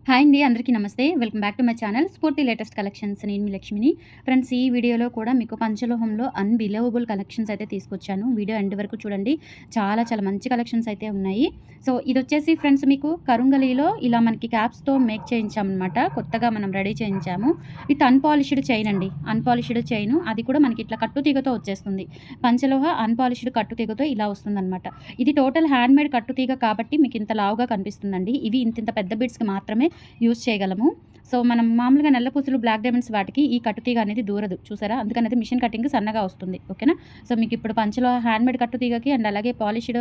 Hi అండి. అందరికీ నమస్తే. Welcome back to my channel స్ఫూర్తి లేటెస్ట్ కలెక్షన్స్. నేను మీ లక్ష్మిని. ఫ్రెండ్స్, ఈ వీడియోలో కూడా మీకు పంచలోహంలో అన్‌బిలీవబుల్ కలెక్షన్స్ అయితే తీసుకొచ్చాను. వీడియో ఎండ్ వరకు చూడండి. చాలా చాలా మంచి కలెక్షన్స్ అయితే ఉన్నాయి. సో ఇదొచ్చేసి ఫ్రెండ్స్ మీకు కరుంగలీలో ఇలా మనకి క్యాప్స్‌తో మేక్ చేయించామనమాట. కొత్తగా మనం రెడీ చేయించాము. విత్ అన్‌పాలిష్డ్ చైన్ అండి. అన్‌పాలిష్డ్ చైను అది కూడా మనకి ఇట్లా కట్టుతీగతో వచ్చేస్తుంది. పంచలోహ అన్‌పాలిష్డ్ కట్టుతీగతో ఇలా వస్తుందనమాట. ఇది టోటల్ హ్యాండ్‌మేడ్ కట్టుతీగ కాబట్టి మీకు ఇంత లావుగా కనిపిస్తుందండి. ఇవి ఇంతింత పెద్ద బిట్స్‌కి మాత్రమే యూజ్ చేయగలము. సో మనం మామూలుగా నల్ల పూసలు, బ్లాక్ డైమండ్స్ వాటికి ఈ కట్టుతీగ అనేది దూరదు చూసారా, అందుకని అది మిషన్ కటింగ్ సన్నగా వస్తుంది. ఓకేనా. సో మీకు ఇప్పుడు పంచలో హ్యాండ్మేడ్ కట్టుతీగకి అండ్ అలాగే పాలిష్డ్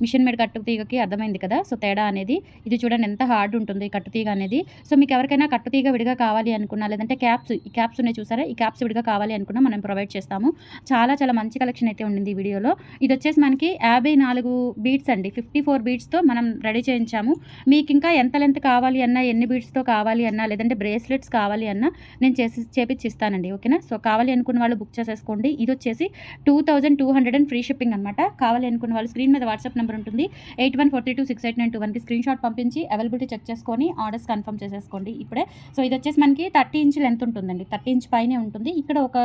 మిషన్ మేడ్ కట్టుతీగకి అర్థమైంది కదా. సో తేడా అనేది ఇది చూడండి ఎంత హార్డ్ ఉంటుంది ఈ కట్టుతీగ అనేది. సో మీకు ఎవరికైనా కట్టుతీగ విడిగా కావాలి అనుకున్నా, లేదంటే ఈ క్యాప్స్ ఉన్నాయి చూసారా, ఈ క్యాప్స్ విడిగా కావాలి అనుకున్నా మనం ప్రొవైడ్ చేస్తాము. చాలా చాలా మంచి కలెక్షన్ అయితే ఉండింది ఈ వీడియోలో. ఇది వచ్చేసి మనకి 54 బీడ్స్ అండి, 54 బీడ్స్తో మనం రెడీ చేయించాము. మీకు ఇంకా ఎంత లెంత్ కావాలి అన్నా, ఎన్ని బీడ్స్తో కావాలి అన్నా, లేదంటే బ్రేస్లెట్స్ కావాలి అన్నా నేను చేపించి ఇస్తానండి. ఓకేనా. సో కావాలి అనుకున్న వాళ్ళు బుక్ చేసేసుకోండి. ఇది వచ్చేసి 2200 ఫ్రీ షిప్పింగ్ అనమాట. కావాలి అనుకున్న వాళ్ళు స్క్రీన్ మీద వాట్సాప్ నెంబర్ ఉంటుంది. 8143268921కి స్క్రీన్ షాట్ పంపించి అవైలబిలిటీ చెక్ చేసుకొని ఆర్డర్స్ కన్ఫర్మ్ చేసేసుకోండి ఇప్పుడే. సో ఇది వచ్చేసి మనకి 30 ఇంచ్ లెంత్ ఉంటుందండి. 30 ఇంచ్ పైనే ఉంటుంది. ఇక్కడ ఒక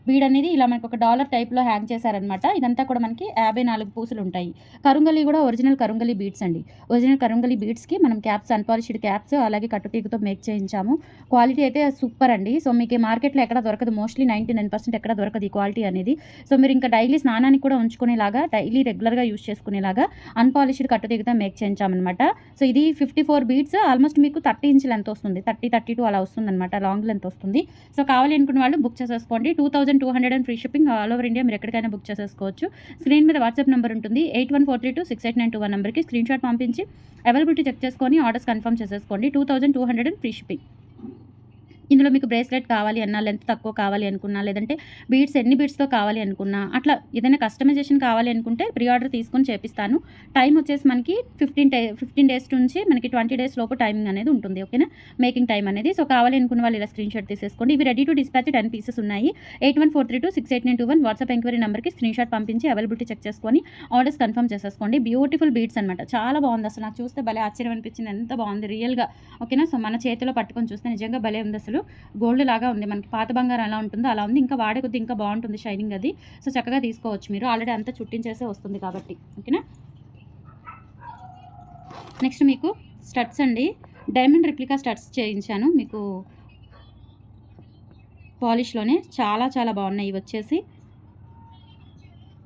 బీడ్ అనేది ఇలా మనకి ఒక డాలర్ టైప్లో హ్యాంగ్ చేశారనమాట. ఇదంతా కూడా మనకి 54 పూసలు ఉంటాయి. కరుంగలి కూడా ఒరిజినల్ కరుంగలి బీడ్స్ అండి. ఒరిజినల్ కరుంగలి బీడ్స్కి మనం క్యాప్స్, అన్పాలిష్డ్ క్యాప్స్ అలాగే కట్టుతీగతో మేక్ చేయించాము. క్వాలిటీ అయితే సూపర్ అండి. సో మీకు మార్కెట్లో ఎక్కడ దొరకదు, మోస్ట్లీ 99% ఎక్కడ దొరకదు ఈ క్వాలిటీ అనేది. సో మీరు ఇంకా డైలీ స్నానానికి కూడా ఉంచుకునేలాగా, డైలీ రెగ్యులర్గా యూజ్ చేసుకునేలాగా అన్పాలిష్డ్ కట్టుతీగతో మేక్ చేయించామన్నమాట. సో ఇది 54 బీడ్స్, ఆల్మోస్ట్ మీకు 30 ఇంచ్ లెంత్ వస్తుంది, 30-32 అలా వస్తుందన్నమాట, లాంగ్ లెంత్ వస్తుంది. సో కావాలి అనుకున్న వాళ్ళు బుక్ చేసేసుకోండి. 2200 free shipping all over India. మీరు ఎక్కడికైనా బుక్ చేసేసుకోవచ్చు. స్క్రీన్ మీద వాట్సాప్ నెంబర్ ఉంటుంది. 8143268921 నెంబర్కి స్క్రీన్ షాట్ పంపించి అవైలబిలిటీ చెక్ చేసుకొని ఆర్డర్స్ కన్ఫర్మ్ చేసేసుకోండి. 2200 ఫ్రీ షిప్పింగ్. ఇందులో మీకు బ్రేస్లెట్ కావాలి అన్నా, లెంత్ తక్కువ కావాలి అనుకున్నా, లేదంటే బీడ్స్ ఎన్ని బీడ్స్తో కావాలి అనుకున్నా, అట్లా ఏదైనా కస్టమైజేషన్ కావాలి అనుకుంటే ప్రీ ఆర్డర్ తీసుకొని చేపిస్తాను. టైం వచ్చేసి మనకి 15 డేస్ నుంచి మనకి 20 డేస్ లోపు టైమింగ్ అనేది ఉంటుంది. ఓకేనా, మేకింగ్ టైం అనేది. సో కావాలి అనుకున్న వాళ్ళు ఇలా స్క్రీన్ షాట్ తీసేసుకోండి. ఇవి రెడీ టు డిస్పాచ్ 10 పీసెస్ ఉన్నాయి. 8143268921 వాట్సాప్ ఎంక్వైరీ నెంబర్కి స్క్రీన్ షాట్ పంపించి అవైలబిలిటీ చెక్ చేసుకొని ఆర్డర్స్ కన్ఫర్మ్ చేసేసుకోండి. బ్యూటిఫుల్ బీడ్స్ అనమాట, చాలా బాగుంది. అసలు నాకు చూస్తే భలే ఆశ్చర్యం అనిపించింది, ఎంత బాగుంది రియల్గా. ఓకేనా. సో మన చేతిలో పట్టుకొని చూస్తే నిజంగా భలే ఉంది. అసలు గోల్డ్ లాగా ఉంది, మనకి పాత బంగారం ఎలా ఉంటుందో అలా ఉంది. ఇంకా వాడే కొద్ది ఇంకా బాగుంటుంది షైనింగ్ అది. సో చక్కగా తీసుకోవచ్చు మీరు, ఆల్రెడీ అంతా చుట్టించేసే వస్తుంది కాబట్టి. ఓకేనా. నెక్స్ట్ మీకు స్టడ్స్ అండి, డైమండ్ రిప్లికా స్టడ్స్ చేయించాను మీకు పాలిష్లోనే. చాలా చాలా బాగున్నాయి. ఇవి వచ్చేసి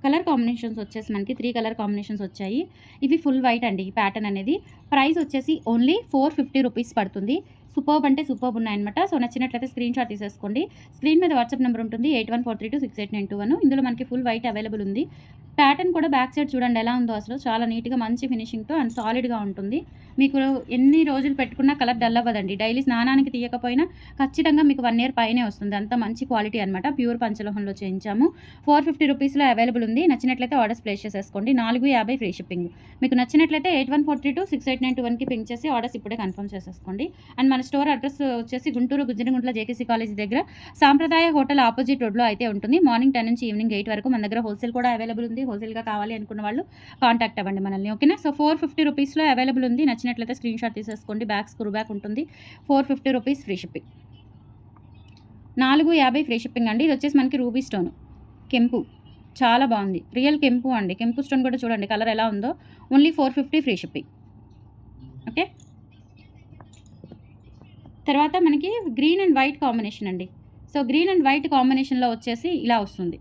కలర్ కాంబినేషన్స్ వచ్చేసి మనకి 3 కలర్ కాంబినేషన్స్ వచ్చాయి. ఇవి ఫుల్ వైట్ అండి. ఈ ప్యాటర్న్ అనేది ప్రైస్ వచ్చేసి ఓన్లీ 450 రూపీస్ పడుతుంది. సూపర్బ్ అంటే సూపర్బ్ ఉన్నాయన్నమాట. సో నచ్చినట్లయితే స్క్రీన్ షాట్ తీసేసుకోండి. స్క్రీన్ మీద వాట్సాప్ నెంబర్ ఉంటుంది. 8143268921. ఇందులో మనకి ఫుల్ వైట్ అవైలబుల్ ఉంది. ప్యాటర్న్ కూడా బ్యాక్ సైడ్ చూడండి ఎలా ఉందో, అసలు చాలా నీట్గా మంచి ఫినిషింగ్తో అండ్ సాలిడ్గా ఉంటుంది. మీకు ఎన్ని రోజులు పెట్టుకున్నా కలర్ డల్ అవ్వదండి. డైలీ స్నానానికి తీయకపోయినా ఖచ్చితంగా మీకు 1 ఇయర్ పైనే వస్తుంది. అంత మంచి క్వాలిటీ అనమాట. ప్యూర్ పంచలోహంలో చేయించాము. 450 రూపీస్లో అవైలబుల్ ఉంది. నచ్చినట్లయితే ఆర్డర్స్ ప్లేస్ చేసేసుకోండి. 450 ఫ్రీ షిప్పింగ్. మీకు నచ్చినట్లయితే 8143268921కి పింక్ చేసి ఆర్డర్స్ ఇప్పుడే కన్ఫర్మ్ చేసేసుకోండి. అండ్ మన స్టోర్ అడ్రస్ వచ్చేసి గుంటూరు గుజ్జనగుంట్ల జేకేసీ కాలేజ్ దగ్గర సాంప్రదాయ హోటల్ ఆపోజిట్ రోడ్లో అయితే ఉంటుంది. మార్నింగ్ 10 నుంచి ఈవినింగ్ 8 వరకు మన దగ్గర హోల్సేల్ కూడా అవైలబుల్ ఉంది. హోల్సేల్గా కావాలి అనుకున్న వాళ్ళు కాంటాక్ట్ అవ్వండి మనల్ని. ఓకేనా. సో 450 రూపీస్లో అవైలబుల్ ఉంది. నచ్చినట్లయితే స్క్రీన్ షాట్ తీసేసుకోండి. బ్యాక్ స్క్రూ బ్యాక్ ఉంటుంది. 450 rupees free shipping. 450 free shipping అండి. ఇది వచ్చేసి మనకి రూబీ స్టోన్ కెంపు, చాలా బాగుంది. రియల్ కెంపు అండి. కెంపు స్టోన్ కూడా చూడండి కలర్ ఎలా ఉందో. Only 450 free shipping. ఓకే. తర్వాత మనకి గ్రీన్ అండ్ వైట్ కాంబినేషన్ అండి. సో గ్రీన్ అండ్ వైట్ కాంబినేషన్లో వచ్చేసి ఇలా వస్తుంది.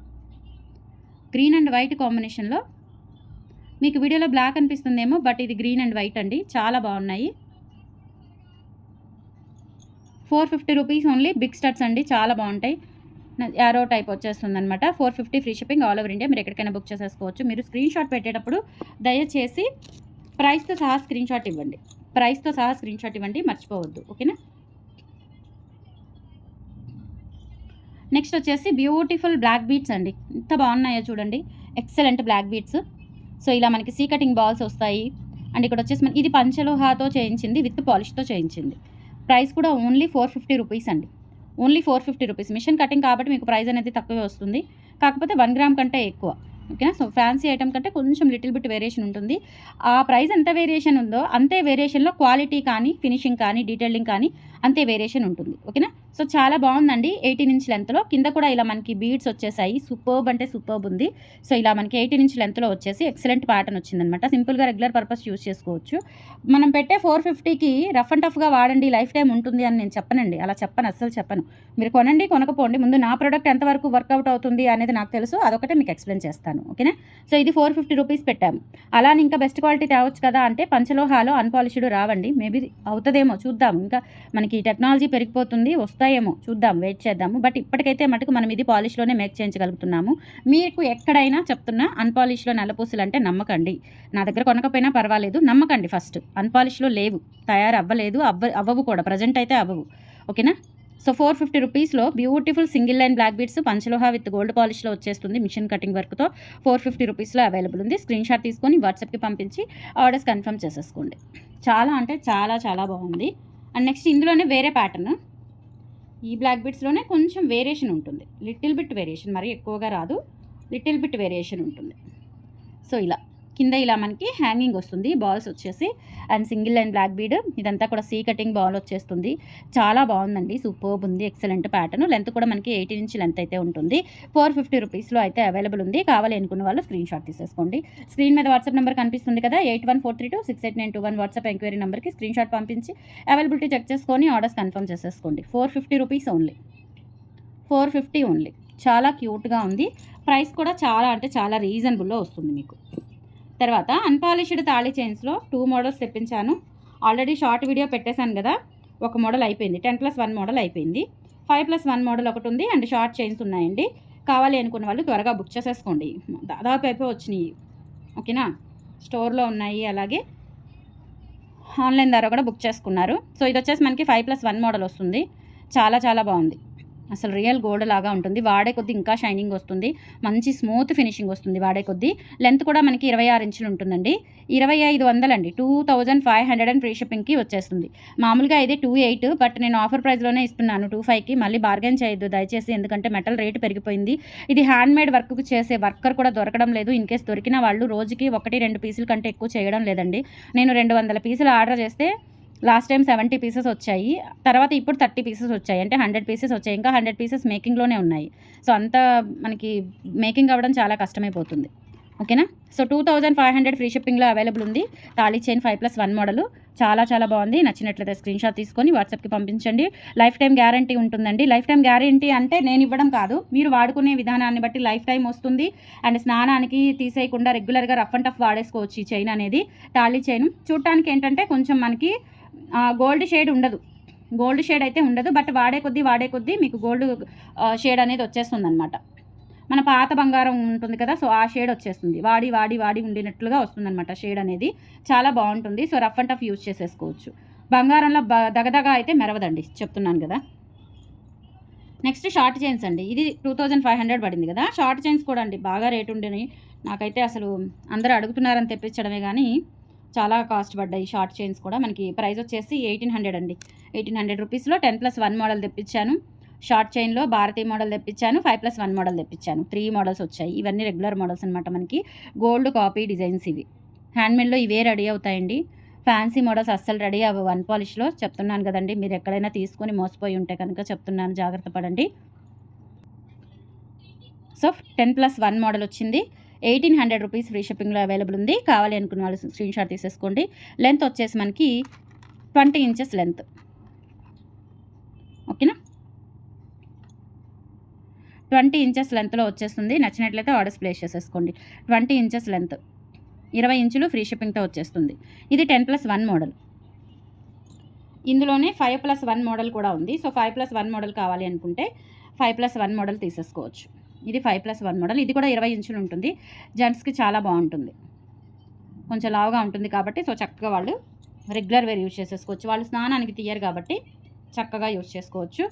గ్రీన్ అండ్ వైట్ కాంబినేషన్లో మీకు వీడియోలో బ్లాక్ అనిపిస్తుందేమో, బట్ ఇది గ్రీన్ అండ్ వైట్ అండి. చాలా బాగున్నాయి. 450 రూపీస్ ఓన్లీ. బిగ్ స్టడ్స్ అండి, చాలా బాగుంటాయి. యారో టైప్ వచ్చేస్తుంది అనమాట. 450 free shipping all over India. మీరు ఎక్కడికైనా బుక్ చేసేసుకోవచ్చు. మీరు స్క్రీన్ షాట్ పెట్టేటప్పుడు దయచేసి ప్రైస్తో సహా స్క్రీన్ షాట్ ఇవ్వండి. ప్రైస్తో సహా స్క్రీన్ షాట్ ఇవ్వండి, మర్చిపోవద్దు. ఓకేనా. నెక్స్ట్ వచ్చేసి బ్యూటిఫుల్ బ్లాక్ బీట్స్ అండి. ఎంత బాగున్నాయో చూడండి. Excellent black beads. సో ఇలా మనకి సీ కటింగ్ బాల్స్ వస్తాయి. అండ్ ఇక్కడ వచ్చేసి ఇది పంచలోహాతో చేయించింది, విత్ పాలిష్తో చేయించింది. ప్రైస్ కూడా ఓన్లీ 450 రూపీస్ అండి. Only 450 rupees. మిషన్ కటింగ్ కాబట్టి మీకు ప్రైస్ అనేది తక్కువే వస్తుంది. కాకపోతే 1 గ్రామ్ కంటే ఎక్కువ. ఓకేనా. సో ఫ్యాన్సీ ఐటమ్ కంటే కొంచెం లిటిల్ బిట్ వేరియేషన్ ఉంటుంది. ఆ ప్రైస్ ఎంత వేరియేషన్ ఉందో అంతే వేరియేషన్‌లో క్వాలిటీ కానీ, ఫినిషింగ్ కానీ, డీటెయిలింగ్ కానీ అంతే వేరియేషన్ ఉంటుంది. ఓకేనా. సో చాలా బాగుందండి. 18 ఇంచ్ లెంత్‌లో కింద కూడా ఇలా మనకి బీడ్స్ వచ్చేసాయి. సూపర్బ్ అంటే సూపర్బ్ ఉంది. సో ఇలా మనకి 18 ఇంచ్ లెంత్‌లో వచ్చేసి ఎక్సలెంట్ ప్యాటర్న్ వచ్చిందనమాట. సింపుల్‌గా రెగ్యులర్ పర్పస్ యూజ్ చేసుకోవచ్చు. మనం పెట్టే 450కి రఫ్ అండ్ టఫ్‌గా వాడండి, లైఫ్ టైమ్ ఉంటుంది అని నేను చెప్పనండి. అలా చెప్పను, అస్సలు చెప్పను. మీరు కొనండి, కొనకపోండి. ముందు నా ప్రొడక్ట్ ఎంతవరకు వర్కౌట్ అవుతుంది అనేది నాకు తెలుసు. అదొకటే మీకు ఎక్స్‌ప్లెయిన్ చేస్తాను. ఓకేనా. సో ఇది 450 రూపీస్ పెట్టాము. అలానే ఇంకా బెస్ట్ క్వాలిటీ తేవచ్చు కదా అంటే పంచలోహాలో అన్‌పాలిష్డ్ రావండి. మేబీ అవుతదేమో చూద్దాం. ఇంకా మనకి టెక్నాలజీ పెరిగిపోతుంది, వస్తాయేమో చూద్దాం, వెయిట్ చేద్దాము. బట్ ఇప్పటికైతే మటుకు మనం ఇది పాలిష్‌లోనే మేక్ చేయించగలుగుతున్నాము. మీకు ఎక్కడైనా చెప్తున్నా అన్‌పాలిష్‌లో నల్లపూసలు అంటే నమ్మకండి. నా దగ్గర కొనకపోయినా పర్వాలేదు, నమ్మకండి ఫస్ట్. అన్‌పాలిష్‌లో లేవు, తయారవ్వలేదు, అవ్వవు కూడా. ప్రెజెంట్ అయితే అవ్వవు. ఓకేనా. సో 450 రూపీస్‌లో beautiful single line black beads పంచలోహ విత్ గోల్డ్ పాలిష్‌లో వచ్చేస్తుంది. మిషన్ కటింగ్ వర్క్‌తో 450 రూపీస్‌లో అవైలబుల్ ఉంది. స్క్రీన్ షాట్ తీసుకొని వాట్సాప్‌కి పంపించి ఆర్డర్స్ కన్ఫర్మ్ చేసేసుకోండి. చాలా అంటే చాలా చాలా బాగుంది. అండ్ నెక్స్ట్ ఇందులోనే వేరే ప్యాటర్న్. ఈ బ్లాక్ బీడ్స్‌లోనే కొంచెం వేరియేషన్ ఉంటుంది. లిటిల్ బిట్ వేరియేషన్, మరీ ఎక్కువగా రాదు. లిటిల్ బిట్ వేరియేషన్ ఉంటుంది. సో ఇలా కింద ఇలా మనకి హ్యాంగింగ్ వస్తుంది, బాల్స్ వచ్చేసి. And single line black bead, ఇదంతా కూడా సీ కటింగ్ బాల్ వచ్చేస్తుంది. చాలా బాగుందండి, సూపర్బ్ ఉంది, ఎక్సలెంట్ ప్యాటర్న్. లెంత్ కూడా మనకి 18 ఇంచ్ లెంత్ అయితే ఉంటుంది. 450 రూపీస్‌లో అయితే అవైలబుల్ ఉంది. కావాలి అనుకున్న వాళ్ళు స్క్రీన్ షాట్ తీసేసుకోండి. స్క్రీన్ మీద వాట్సాప్ నెంబర్ కనిపిస్తుంది కదా, 8143268921 వాట్సాప్ ఎంక్వైరీ నెంబర్కి స్క్రీన్ షాట్ పంపించి అవైలబిలిటీ చెక్ చేసుకొని ఆర్డర్స్ కన్ఫర్మ్ చేసేసుకోండి. 450 రూపీస్ ఓన్లీ, 450 ఓన్లీ. చాలా క్యూట్గా ఉంది. ప్రైస్ కూడా చాలా అంటే చాలా రీజనబుల్లో వస్తుంది మీకు. తర్వాత అన్‌పాలిష్డ్ తాళి చైన్స్‌లో 2 మోడల్స్ తెప్పించాను. ఆల్రెడీ షార్ట్ వీడియో పెట్టేశాను కదా, ఒక మోడల్ అయిపోయింది. 10+1 మోడల్ అయిపోయింది. 5+1 మోడల్ ఒకటి ఉంది అండ్ షార్ట్ చైన్స్ ఉన్నాయండి. కావాలి అనుకున్న వాళ్ళు త్వరగా బుక్ చేసేసుకోండి. దాదాపు అయిపోయి వచ్చినాయి. ఓకేనా. స్టోర్లో ఉన్నాయి, అలాగే ఆన్లైన్ ద్వారా కూడా బుక్ చేసుకున్నారు. సో ఇది వచ్చేసి మనకి 5+1 మోడల్ వస్తుంది. చాలా చాలా బాగుంది. అసలు రియల్ గోల్డ్ లాగా ఉంటుంది. వాడే కొద్దీ ఇంకా షైనింగ్ వస్తుంది, మంచి స్మూత్ ఫినిషింగ్ వస్తుంది వాడే కొద్దీ. లెంత్ కూడా మనకి 26 ఇంచులు ఉంటుందండి. 2500 అండి. 2500 అండ్ ఫ్రీ షిప్పింగ్కి వచ్చేస్తుంది. మామూలుగా ఇది 28, బట్ నేను ఆఫర్ ప్రైస్లోనే ఇస్తున్నాను 25కి. మళ్ళీ బార్గెన్ చేయొద్దు దయచేసి, ఎందుకంటే మెటల్ రేటు పెరిగిపోయింది. ఇది హ్యాండ్మేడ్ వర్క్కి చేసే వర్కర్ కూడా దొరకడం లేదు. ఇన్ కేస్ దొరికిన వాళ్ళు రోజుకి 1-2 పీసుల కంటే ఎక్కువ చేయడం లేదండి. నేను 200 పీసులు ఆర్డర్ చేస్తే లాస్ట్ టైం 70 పీసెస్ వచ్చాయి. తర్వాత ఇప్పుడు 30 పీసెస్ వచ్చాయి. అంటే 100 పీసెస్ వచ్చాయి. ఇంకా 100 పీసెస్ మేకింగ్‌లోనే ఉన్నాయి. సో అంతా మనకి మేకింగ్ అవ్వడం చాలా కష్టమైపోతుంది. ఓకేనా. సో 2500 ఫ్రీ షిప్పింగ్‌లో అవైలబుల్ ఉంది. తాళి చైన్ 5+1 మోడలు. చాలా చాలా బాగుంది. నచ్చినట్లయితే స్క్రీన్ షాట్ తీసుకొని వాట్సాప్‌కి పంపించండి. లైఫ్ టైమ్ గ్యారంటీ ఉంటుందండి. లైఫ్ టైమ్ గ్యారంటీ అంటే నేను ఇవ్వడం కాదు, మీరు వాడుకునే విధానాన్ని బట్టి లైఫ్ టైం వస్తుంది. అండ్ స్నానానికి తీసేయకుండా రెగ్యులర్గా రఫ్ అండ్ టఫ్ వాడేసుకోవచ్చు ఈ చైన్ అనేది. తాళి చైన్ చూడటానికి ఏంటంటే కొంచెం మనకి గోల్డ్ షేడ్ ఉండదు. గోల్డ్ షేడ్ అయితే ఉండదు, బట్ వాడే కొద్దీ మీకు గోల్డ్ షేడ్ అనేది వచ్చేస్తుందనమాట. మన పాత బంగారం ఉంటుంది కదా, సో ఆ షేడ్ వచ్చేస్తుంది. వాడి ఉండినట్లుగా వస్తుందనమాట షేడ్ అనేది. చాలా బాగుంటుంది. So rough and tough use చేసేసుకోవచ్చు. బంగారంలో దగదగ అయితే మెరవదండి, చెప్తున్నాను కదా. నెక్స్ట్ షార్ట్ చైన్స్ అండి. ఇది 2500 పడింది కదా. షార్ట్ చైన్స్ కూడా అండి బాగా రేటు ఉండేవి. నాకైతే అసలు అందరూ అడుగుతున్నారని తెప్పించడమే కానీ చాలా కాస్ట్ పడ్డాయి. షార్ట్ చైన్స్ కూడా మనకి ప్రైస్ వచ్చేసి 1800 అండి. 1800 రూపీస్లో 10+1 మోడల్ తెప్పించాను. షార్ట్ చైన్లో భారతీ మోడల్ తెప్పించాను, 5+1 మోడల్ తెప్పించాను. 3 మోడల్స్ వచ్చాయి. ఇవన్నీ రెగ్యులర్ మోడల్స్ అనమాట. మనకి గోల్డ్ కాపీ డిజైన్స్ ఇవి. హ్యాండ్మేడ్లో ఇవే రెడీ అవుతాయండి. ఫ్యాన్సీ మోడల్స్ అస్సలు రెడీ అవ్వవు అన్‌పాలిష్‌లో. చెప్తున్నాను కదండి, మీరు ఎక్కడైనా తీసుకొని మోసపోయి ఉంటే కనుక చెప్తున్నాను, జాగ్రత్త పడండి. సో 10+1 మోడల్ వచ్చింది. 1800 రూపీస్ ఫ్రీ షిప్పింగ్‌లో అవైలబుల్ ఉంది. కావాలి అనుకున్న వాళ్ళు స్క్రీన్ షాట్ తీసేసుకోండి. లెంత్ వచ్చేసి మనకి 20 ఇంచెస్ లెంత్. ఓకేనా. 20 ఇంచెస్ లెంత్లో వచ్చేస్తుంది. నచ్చినట్లయితే ఆర్డర్స్ ప్లేస్ చేసేసుకోండి. 20 ఇంచెస్ లెంత్, 20 ఇంచులు ఫ్రీ షిప్పింగ్తో వచ్చేస్తుంది. ఇది 10+1 మోడల్. ఇందులోనే 5+1 మోడల్ కూడా ఉంది. సో 5+1 మోడల్ కావాలి అనుకుంటే 5+1 మోడల్ తీసేసుకోవచ్చు. ఇది 5+1 మోడల్. ఇది కూడా 20 ఇంచులు ఉంటుంది. జెంట్స్కి చాలా బాగుంటుంది. కొంచెం లావుగా ఉంటుంది కాబట్టి సో చక్కగా వాళ్ళు రెగ్యులర్ వేర్ యూజ్ చేసేసుకోవచ్చు. వాళ్ళు స్నానానికి తీయరు కాబట్టి చక్కగా యూజ్ చేసుకోవచ్చు.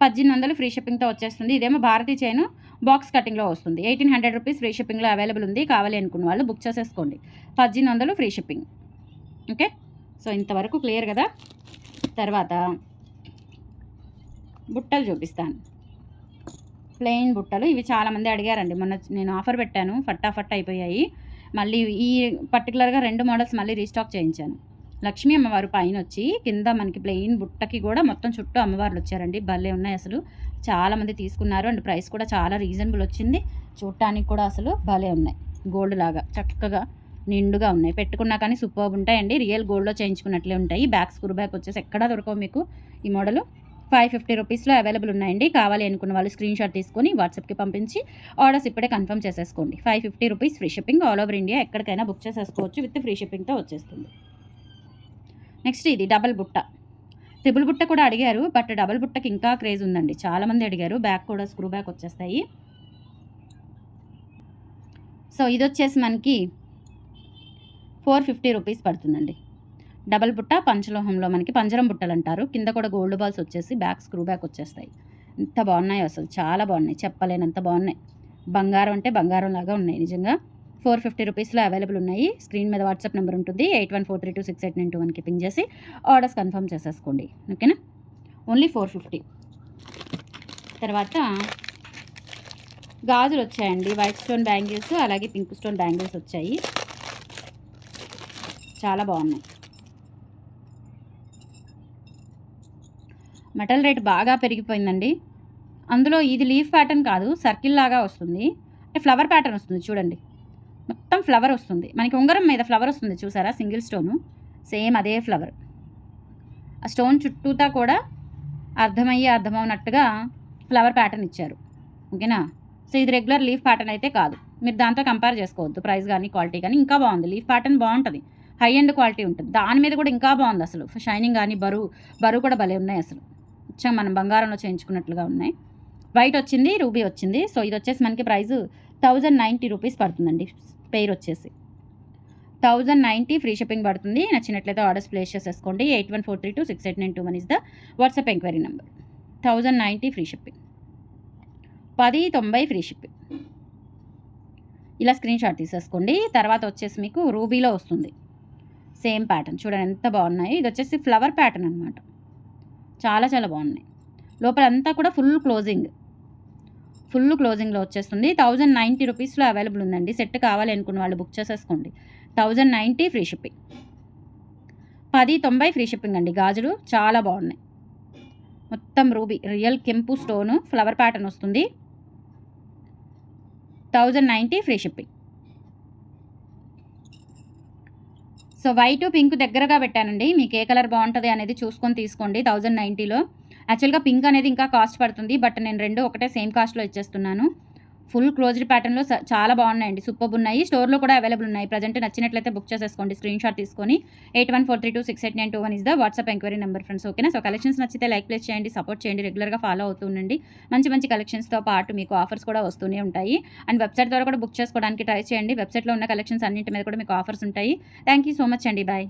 1800 ఫ్రీ షిప్పింగ్తో వచ్చేస్తుంది. ఇదేమో భారతీ చైన్ బాక్స్ కటింగ్లో వస్తుంది. 1800 రూపీస్ ఫ్రీ షిప్పింగ్లో అవైలబుల్ ఉంది. కావాలి అనుకున్న వాళ్ళు బుక్ చేసేసుకోండి. 1800 ఫ్రీ షిప్పింగ్. ఓకే. సో ఇంతవరకు క్లియర్ కదా. తర్వాత బుట్టలు చూపిస్తాను. ప్లెయిన్ బుట్టలు ఇవి చాలామంది అడిగారండి. మొన్న నేను ఆఫర్ పెట్టాను, ఫటాఫట్ అయిపోయాయి. మళ్ళీ ఈ పర్టికులర్‌గా 2 మోడల్స్ మళ్ళీ రీస్టాక్ చేయించాను. లక్ష్మీ అమ్మవారు పైనొచ్చి, కింద మనకి ప్లెయిన్ బుట్టకి కూడా మొత్తం చుట్టూ అమ్మవార్లొచ్చారండి. భలే ఉన్నాయి అసలు. చాలామంది తీసుకున్నారు అండ్ ప్రైస్ కూడా చాలా రీజనబుల్ వచ్చింది. చూడటానికి కూడా అసలు భలే ఉన్నాయి. గోల్డ్ లాగా చక్కగా నిండుగా ఉన్నాయి. పెట్టుకున్నా కానీ సూపర్బ్ ఉంటాయండి. రియల్ గోల్డ్‌లో చేయించుకున్నట్లే ఉంటాయి. బ్యాక్ స్క్రూ బ్యాక్ వచ్చేసి ఎక్కడా దొరకవు మీకు ఈ మోడలు. 550 రూపీస్‌లో అవైలబుల్ ఉన్నాయండి. కావాలి అనుకున్న వాళ్ళు స్క్రీన్ షాట్ తీసుకొని వాట్సాప్‌కి పంపించి ఆర్డర్స్ ఇప్పుడే కన్ఫర్మ్ చేసేసుకోండి. 550 rupees free shipping. All over India ఎక్కడికైనా బుక్ చేసేసుకోవచ్చు. విత్ ఫ్రీ షిప్పింగ్‌తో వచ్చేస్తుంది. నెక్స్ట్ ఇది డబల్ బుట్ట. ట్రిపుల్ బుట్ట కూడా అడిగారు. బట్ డబల్ బుట్టకి ఇంకా క్రేజ్ ఉందండి. చాలామంది అడిగారు. బ్యాక్ కూడా స్క్రూ బ్యాక్ వచ్చేస్తాయి. సో ఇదొచ్చేసి మనకి 450 రూపీస్ పడుతుందండి. డబల్ బుట్ట పంచలోహంలో మనకి పంజరం బుట్టలు అంటారు. కింద కూడా గోల్డ్ బాల్స్ వచ్చేసి బ్యాక్ స్క్రూ బ్యాక్ వచ్చేస్తాయి. ఎంత బాగున్నాయో అసలు, చాలా బాగున్నాయి, చెప్పలేనంత బాగున్నాయి. బంగారం అంటే బంగారం లాగా ఉన్నాయి నిజంగా. 450 రూపీస్లో అవైలబుల్ ఉన్నాయి. స్క్రీన్ మీద వాట్సాప్ నెంబర్ ఉంటుంది. 8143268921కి పింగ్ చేసి ఆర్డర్స్ కన్ఫర్మ్ చేసేసుకోండి. ఓకేనా. ఓన్లీ 450. తర్వాత గాజులు వచ్చాయండి. వైట్ స్టోన్ బ్యాంగిల్స్ అలాగే పింక్ స్టోన్ బ్యాంగిల్స్ వచ్చాయి. చాలా బాగున్నాయి. మెటల్ రేట్ బాగా పెరిగిపోయిందండి. అందులో ఇది లీఫ్ ప్యాటర్న్ కాదు, సర్కిల్ లాగా వస్తుంది. అంటే ఫ్లవర్ ప్యాటర్న్ వస్తుంది చూడండి. మొత్తం ఫ్లవర్ వస్తుంది. మనకి ఉంగరం మీద ఫ్లవర్ వస్తుంది చూసారా, సింగిల్ స్టోను. సేమ్ అదే ఫ్లవర్. ఆ స్టోన్ చుట్టూతా కూడా అర్థమవునట్టుగా ఫ్లవర్ ప్యాటర్న్ ఇచ్చారు. ఓకేనా. సో ఇది రెగ్యులర్ లీఫ్ ప్యాటర్న్ అయితే కాదు. మీరు దాంతో కంపేర్ చేసుకోవద్దు. ప్రైస్ కానీ క్వాలిటీ కానీ ఇంకా బాగుంది. లీఫ్ ప్యాటర్న్ బాగుంటుంది, హై ఎండ్ క్వాలిటీ ఉంటుంది. దాని మీద కూడా ఇంకా బాగుంది అసలు. షైనింగ్ కానీ బరువు కూడా భలే ఉన్నాయి అసలు. మనం బంగారంలో చేయించుకున్నట్లుగా ఉన్నాయి. వైట్ వచ్చింది, రూబీ వచ్చింది. సో ఇది వచ్చేసి మనకి ప్రైస్ 1090 రూపీస్ పడుతుందండి. పెయిర్ వచ్చేసి 1090 ఫ్రీ షిప్పింగ్ పడుతుంది. నచ్చినట్లయితే ఆర్డర్స్ ప్లేస్ చేసేసుకోండి. 8143268921 is the WhatsApp enquiry number. 1090 free shipping, 1090 free shipping. ఇలా స్క్రీన్ షాట్ తీసేసుకోండి. తర్వాత వచ్చేసి మీకు రూబీలో వస్తుంది సేమ్ ప్యాటర్న్. చూడండి ఎంత బాగున్నాయి. ఇది వచ్చేసి ఫ్లవర్ ప్యాటర్న్ అనమాట. చాలా చాలా బాగున్నాయి. లోపల అంతా కూడా ఫుల్ క్లోజింగ్లో వచ్చేస్తుంది. 1090 రూపీస్లో అవైలబుల్ ఉందండి. సెట్ కావాలి అనుకున్న వాళ్ళు బుక్ చేసేసుకోండి. 1090 ఫ్రీ షిప్పింగ్, 1090 ఫ్రీ షిప్పింగ్ అండి. గాజులు చాలా బాగున్నాయి. మొత్తం రూబీ రియల్ కెంపు స్టోను ఫ్లవర్ ప్యాటర్న్ వస్తుంది. 1090 free shipping. So white pink దగ్గరగా పెట్టానండి. మీకు ఏ కలర్ బాగుంటుంది అనేది చూసుకొని తీసుకోండి. 1090లో యాక్చువల్గా పింక్ అనేది ఇంకా కాస్ట్ పడుతుంది. బట్ నేను రెండు ఒకటే సేమ్ కాస్ట్లో ఇచ్చేస్తున్నాను. ఫుల్ క్లోజ్డ్ ప్యాటర్న్లో చాలా బాగున్నాయండి. సూపర్ ఉన్నాయి. స్టోర్లో కూడా అవైలబుల్ ఉన్నాయి. ప్రజెంట్ నచ్చినట్లయితే బుక్ చేసేసుకోండి. స్క్రీన్ షాట్ తీసుకొని 8143268921 is the WhatsApp enquiry number friends. ఓకేనా. సో కలెక్షన్స్ నచ్చితే లైక్ ప్లేస్ చేయండి, సపోర్ట్ చేయండి, రెగ్యులర్గా ఫాలో అవుతూ ఉండండి. మంచి కలెక్షన్స్తో పాటు మీకు ఆఫర్స్ కూడా వస్తూనే ఉంటాయి. అండ్ వెబ్సైట్ ద్వారా కూడా బుక్ చేసుకోవడానికి ట్రై చేయండి. వెబ్సైట్లో ఉన్న కలెక్షన్స్ అన్నింటి మీద కూడా మీకు ఆఫర్స్ ఉంటాయి. థ్యాంక్ యూ సో మచ్ అండి. బాయ్.